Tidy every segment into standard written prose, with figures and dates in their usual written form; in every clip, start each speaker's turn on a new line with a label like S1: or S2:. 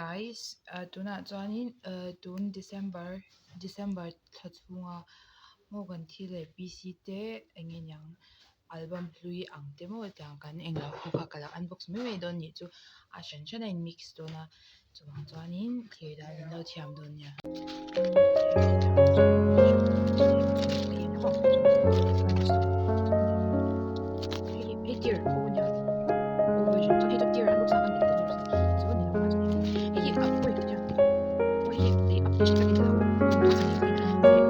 S1: guys tuna chuanin tun December thachunga mogan thile PC te engin yang album hlui ang te mo tang kan engla khuka kala unbox me me don ni chu a shan shan in mix to na chuanin clear da no thiam don ya hey dear open ya version so hey dear unbox akan bit ni so ni na ma hey up wait ya wait the application ka dito to sa ni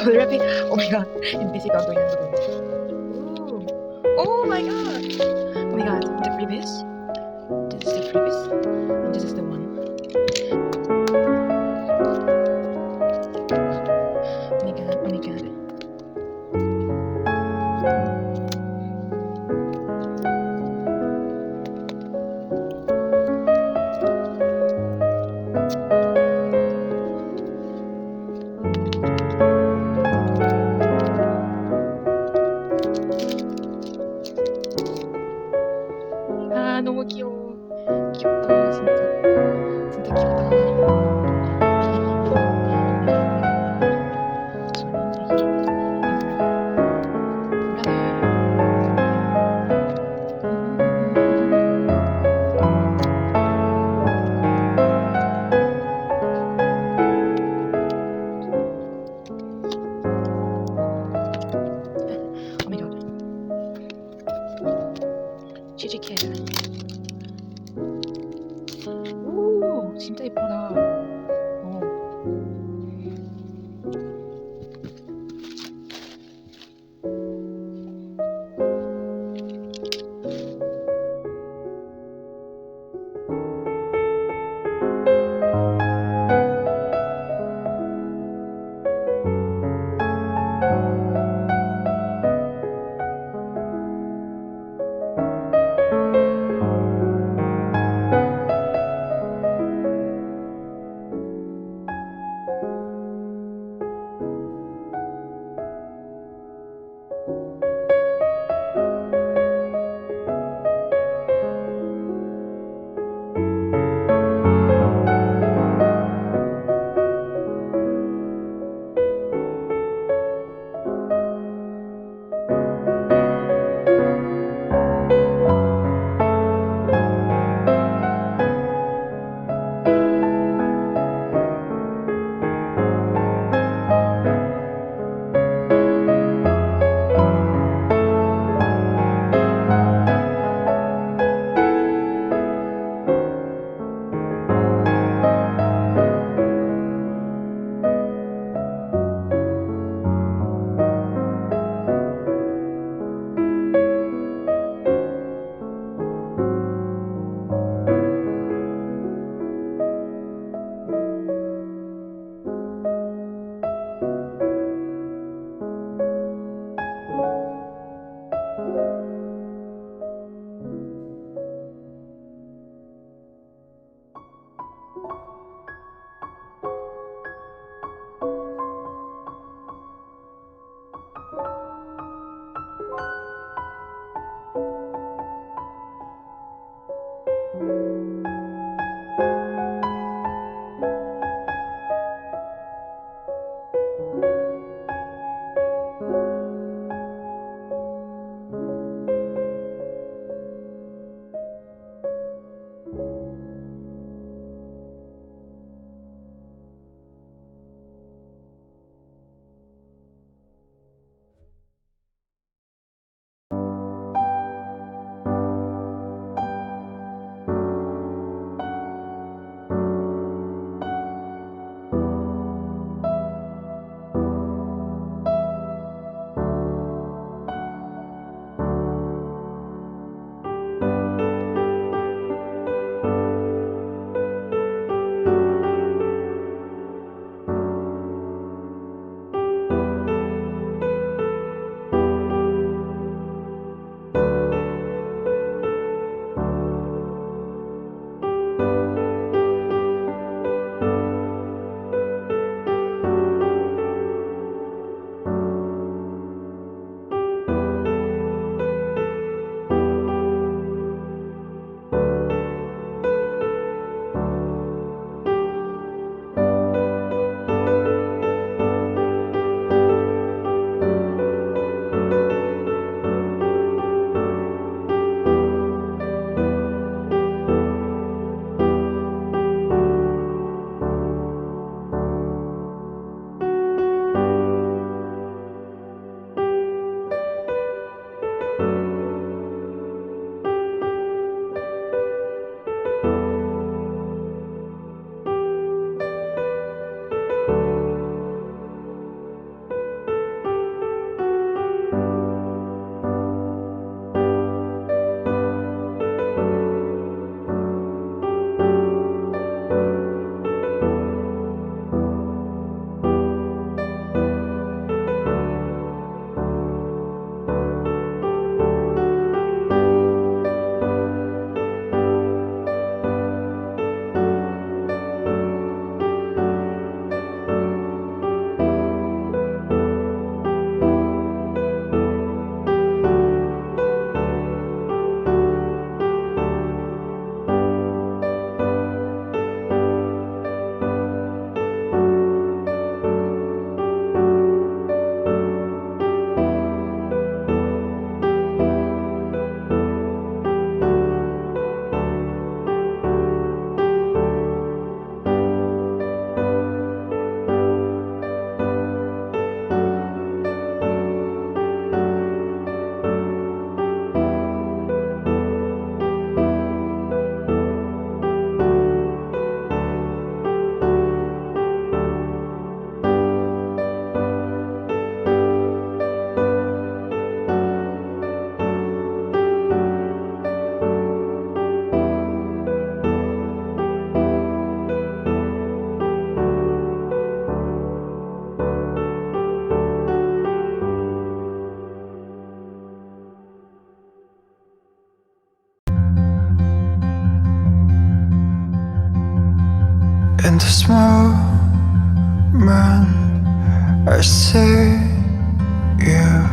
S2: the rabbit. Oh my god. And basic outdoor yan doon. Ooh. Oh my god. Oh my god. The freebies. This is the freebies. And this is the one. Oh my god. Oh my god. 아 너무 귀여워. 귀엽다 진짜. 진짜 귀엽다. Oh my god. 치즈캣. 오 진짜 예쁘다.
S3: In this moment I see you.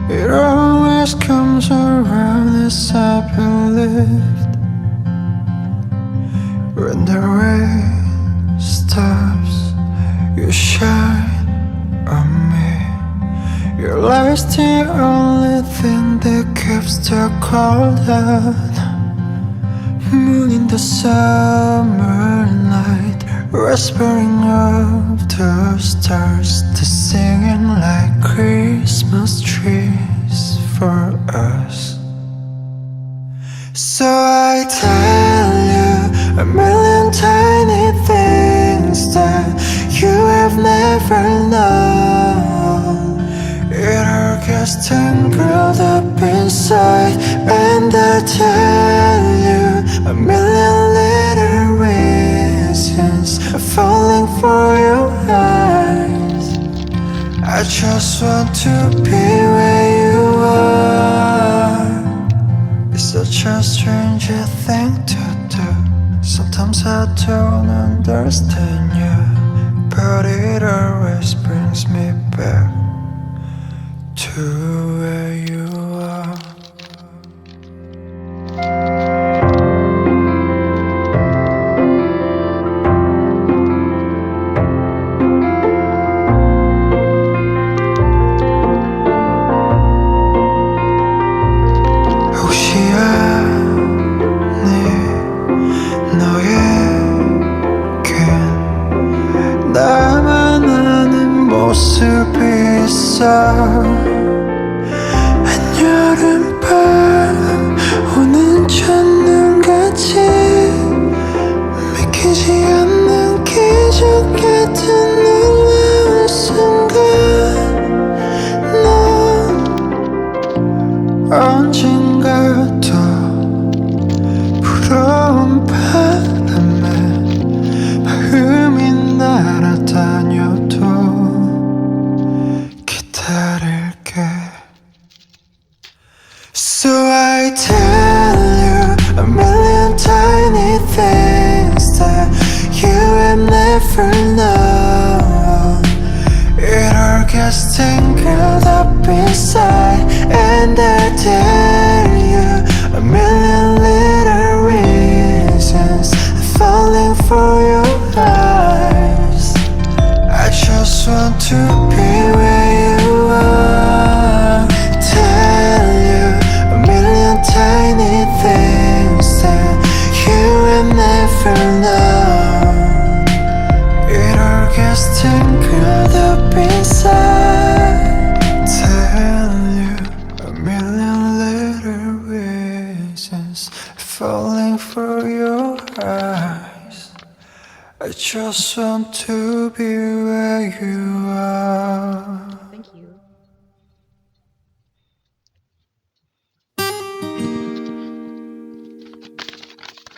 S3: It always comes around as I believed. When the rain stops, you shine on me. Your light's the only thing that keeps the cold out. Moon in the summer night, whispering of the stars, to singing like Christmas trees for us. So I tell you a million tiny things that you have never known. It all gets tangled up inside, and I tell you a million little reasons falling for your eyes. I just want to be where you are. It's such a strange thing to do. Sometimes I don't understand you, but it always brings me back to where you are. 혹시 아니 너에겐 나만 아는 모습이 있어. 한여름밤 오는 첫눈같이 믿기지 않는 기적 같은 놀라운 순간, 넌 언젠가 또 불어온 바람에 마음이 날아다녀도 기다릴게. So I tell you a million tiny things that you have never known. It all gets tangled up inside, and I tell you a million little reasons falling for your eyes. I just want to be where you are. Tell you a million tiny things that you have never known. It all gets tangled up inside. Tell you a million little reasons falling for your eyes. I just want to be where you are.
S2: Thank you.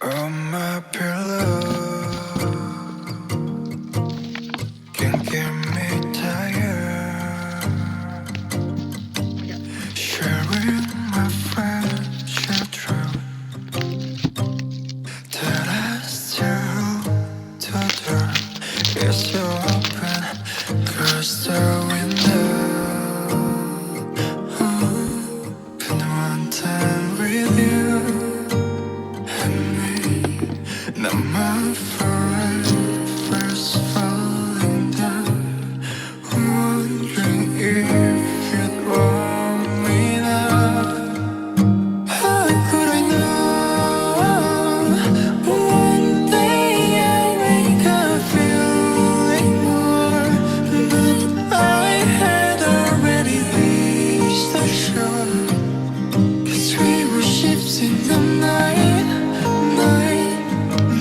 S3: On my pillow can get me tired. Sharing my friends your truth that I still to door is so open, close the window. Open one time with you and me. Now my forever's falling down, wondering if you'd want me now. How could I know one day I'd wake up feeling more? But I had already reached the shore, 'cause we were ships in the night, night,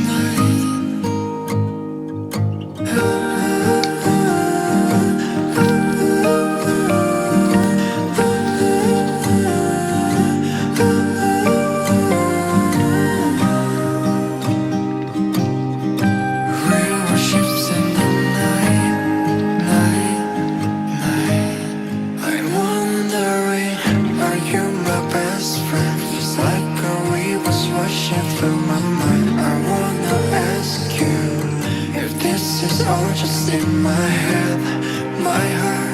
S3: night. just in my head. My heart